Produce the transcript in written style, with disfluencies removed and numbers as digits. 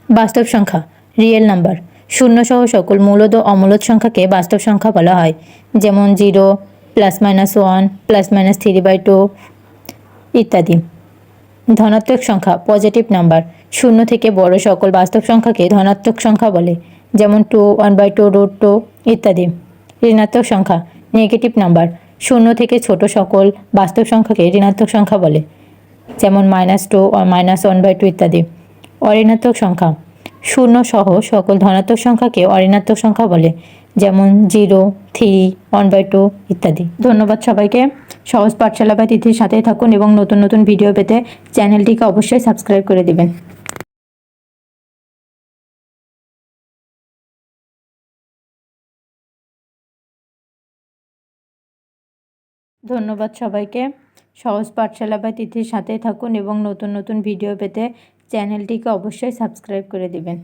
বাস্তব সংখ্যা real number. শূন্য সহ সকল মূলদ ও অমূলদ সংখ্যাকে বাস্তব সংখ্যা বলা হয়, যেমন 0, +-1, +-3/2 ইত্যাদি। ধনাত্মক সংখ্যা পজিটিভ নাম্বার। শূন্য থেকে বড় সকল বাস্তব সংখ্যাকে ধনাত্মক সংখ্যা বলে, যেমন 2, 1/2, √2 ইত্যাদি। ঋণাত্মক সংখ্যা নেগেটিভ নাম্বার। শূন্য থেকে ছোট সকল বাস্তব সংখ্যাকে ঋণাত্মক সংখ্যা বলে, যেমন -2 ও -1/2 ইত্যাদি। অঋণাত্মক সংখ্যা শূন্য সহ সকল ধনাত্মক সংখ্যাকে অঋণাত্মক সংখ্যা বলে, যেমন 0, 3, 1/2 ইত্যাদি। ধন্যবাদ সবাইকে। সহজ পাঠশালা বা তিথির সাথেই থাকুন এবং নতুন নতুন ভিডিও পেতে চ্যানেলটিকে অবশ্যই সাবস্ক্রাইব করে দিবেন। ধন্যবাদ সবাইকে। সহজ পাঠশালা বা তিথির সাথেই থাকুন এবং নতুন নতুন ভিডিও পেতে চ্যানেলটিকে অবশ্যই সাবস্ক্রাইব করে দিবেন।